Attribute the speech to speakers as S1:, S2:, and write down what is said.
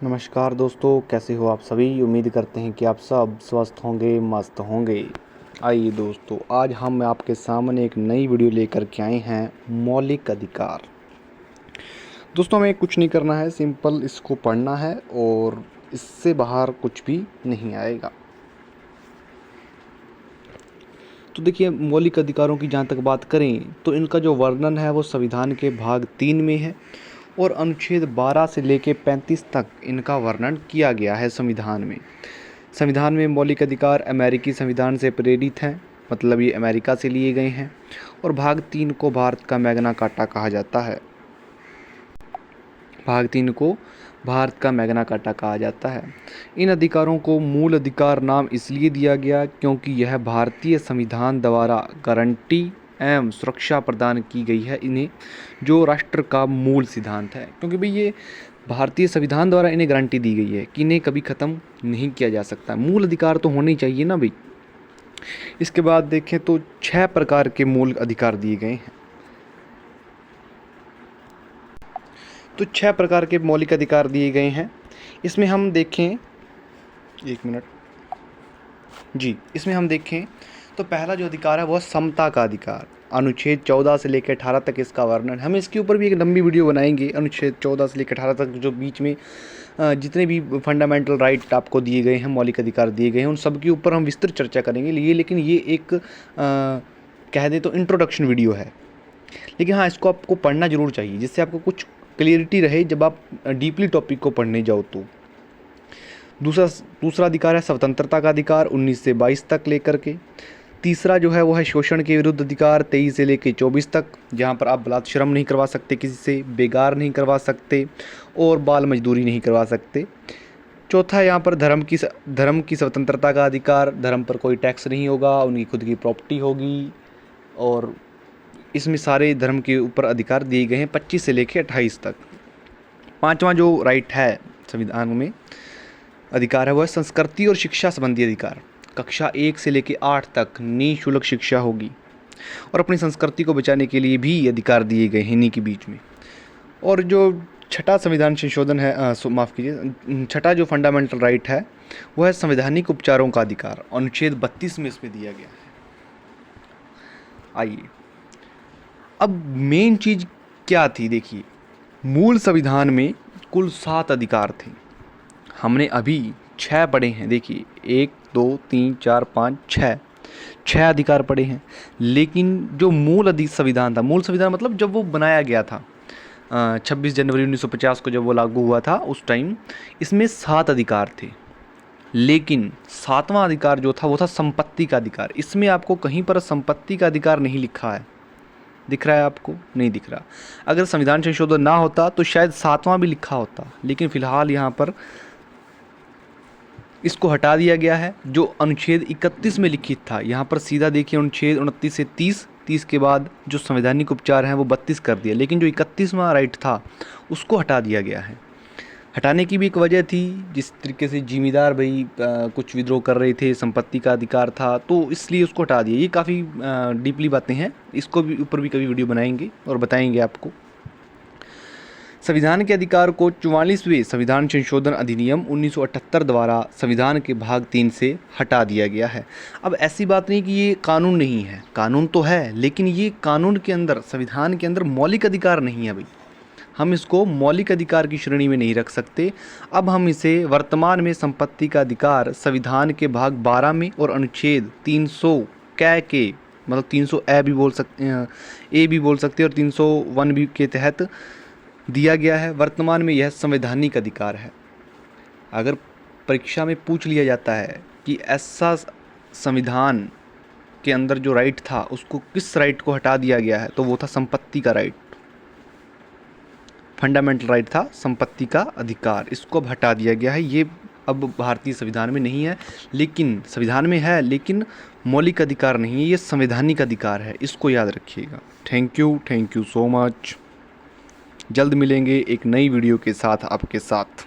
S1: नमस्कार दोस्तों, कैसे हो आप सभी। उम्मीद करते हैं कि आप सब स्वस्थ होंगे, मस्त होंगे। आइए दोस्तों, आज हम आपके सामने एक नई वीडियो लेकर के आए हैं, मौलिक अधिकार। दोस्तों, हमें कुछ नहीं करना है, सिंपल इसको पढ़ना है और इससे बाहर कुछ भी नहीं आएगा। तो देखिए, मौलिक अधिकारों की जहाँ तक बात करें तो इनका जो वर्णन है वो संविधान के भाग 3 में है और अनुच्छेद 12 से लेकर 35 तक इनका वर्णन किया गया है संविधान में। संविधान में मौलिक अधिकार अमेरिकी संविधान से प्रेरित हैं, मतलब ये अमेरिका से लिए गए हैं। और भाग 3 को भारत का मैग्ना कार्टा कहा जाता है। भाग 3 को भारत का मैग्ना कार्टा कहा जाता है। इन अधिकारों को मूल अधिकार नाम इसलिए दिया गया क्योंकि यह भारतीय संविधान द्वारा गारंटी एवं सुरक्षा प्रदान की गई है इन्हें, जो राष्ट्र का मूल सिद्धांत है। क्योंकि भाई ये भारतीय संविधान द्वारा इन्हें गारंटी दी गई है कि इन्हें कभी ख़त्म नहीं किया जा सकता। मूल अधिकार तो होने ही चाहिए ना भाई। इसके बाद देखें तो 6 प्रकार के मूल अधिकार दिए गए हैं। तो 6 प्रकार के मौलिक अधिकार दिए गए हैं। इसमें हम देखें, एक मिनट जी, इसमें हम देखें तो पहला जो अधिकार है वह समता का अधिकार। अनुच्छेद 14 से लेकर 18 तक इसका वर्णन। हम इसके ऊपर भी एक लंबी वीडियो बनाएंगे। अनुच्छेद 14 से लेकर 18 तक जो बीच में जितने भी फंडामेंटल राइट आपको दिए गए हैं, मौलिक अधिकार दिए गए हैं, उन सब के ऊपर हम विस्तृत चर्चा करेंगे। लेकिन ये एक कह दें तो इंट्रोडक्शन वीडियो है। लेकिन हाँ, इसको आपको पढ़ना ज़रूर चाहिए, जिससे आपको कुछ क्लियरिटी रहे जब आप डीपली टॉपिक को पढ़ने जाओ तो। दूसरा अधिकार है स्वतंत्रता का अधिकार, 19 से 22 तक लेकर के। तीसरा जो है वो है शोषण के विरुद्ध अधिकार, 23 से लेकर 24 तक, जहाँ पर आप बलात्श्रम नहीं करवा सकते किसी से, बेगार नहीं करवा सकते और बाल मजदूरी नहीं करवा सकते। चौथा यहाँ पर धर्म की स्वतंत्रता का अधिकार, धर्म पर कोई टैक्स नहीं होगा, उनकी खुद की प्रॉपर्टी होगी और इसमें सारे धर्म के ऊपर अधिकार दिए गए हैं 25 से लेकर 28 तक। पांचवा जो राइट है संविधान में अधिकार है वह संस्कृति और शिक्षा संबंधी अधिकार। कक्षा 1 से लेकर 8 तक निःशुल्क शिक्षा होगी और अपनी संस्कृति को बचाने के लिए भी अधिकार दिए गए हैं इन्हीं के बीच में। और जो छठा संविधान संशोधन है, माफ़ कीजिए, छठा जो फंडामेंटल राइट है वह है संवैधानिक उपचारों का अधिकार। अनुच्छेद 32 में इसमें दिया गया है। आइए, अब मेन चीज़ क्या थी देखिए, मूल संविधान में कुल 7 अधिकार थे। हमने अभी 6 पढ़े हैं। देखिए, 1 2 3 4 5 6 अधिकार पढ़े हैं। लेकिन जो मूल संविधान था, मूल संविधान मतलब जब वो बनाया गया था 26 जनवरी 1950 को जब वो लागू हुआ था, उस टाइम इसमें 7 अधिकार थे। लेकिन 7वां अधिकार जो था वो था संपत्ति का अधिकार। इसमें आपको कहीं पर संपत्ति का अधिकार नहीं लिखा है। दिख रहा है आपको? नहीं दिख रहा। अगर संविधान संशोधन ना होता तो शायद 7वां भी लिखा होता, लेकिन फ़िलहाल यहाँ पर इसको हटा दिया गया है। जो अनुच्छेद 31 में लिखित था, यहाँ पर सीधा देखिए अनुच्छेद 29 से 30 के बाद जो संवैधानिक उपचार हैं वो 32 कर दिया, लेकिन जो 31वां राइट था उसको हटा दिया गया है। हटाने की भी एक वजह थी, जिस तरीके से जिम्मेदार भाई कुछ विद्रोह कर रहे थे, संपत्ति का अधिकार था, तो इसलिए उसको हटा दिया। ये काफ़ी डीपली बातें हैं, इसको भी ऊपर भी कभी वीडियो बनाएंगे और बताएंगे आपको। संविधान के अधिकार को 44वें संविधान संशोधन अधिनियम 1978 द्वारा संविधान के भाग 3 से हटा दिया गया है। अब ऐसी बात नहीं कि ये कानून नहीं है, कानून तो है, लेकिन ये कानून के अंदर, संविधान के अंदर मौलिक अधिकार नहीं है भाई। हम इसको मौलिक अधिकार की श्रेणी में नहीं रख सकते। अब हम इसे वर्तमान में संपत्ति का अधिकार संविधान के भाग 12 में और अनुच्छेद 300 के मतलब 300 ए भी बोल सकते हैं, ए भी बोल सकते हैं, और 301 भी के तहत दिया गया है। वर्तमान में यह संवैधानिक अधिकार है। अगर परीक्षा में पूछ लिया जाता है कि ऐसा संविधान के अंदर जो राइट था उसको किस राइट को हटा दिया गया है, तो वो था संपत्ति का राइट। फंडामेंटल राइट था संपत्ति का अधिकार, इसको अब हटा दिया गया है। ये अब भारतीय संविधान में नहीं है, लेकिन संविधान में है, लेकिन मौलिक अधिकार नहीं है, ये संवैधानिक अधिकार है। इसको याद रखिएगा। Thank you so much. जल्द मिलेंगे एक नई वीडियो के साथ आपके साथ।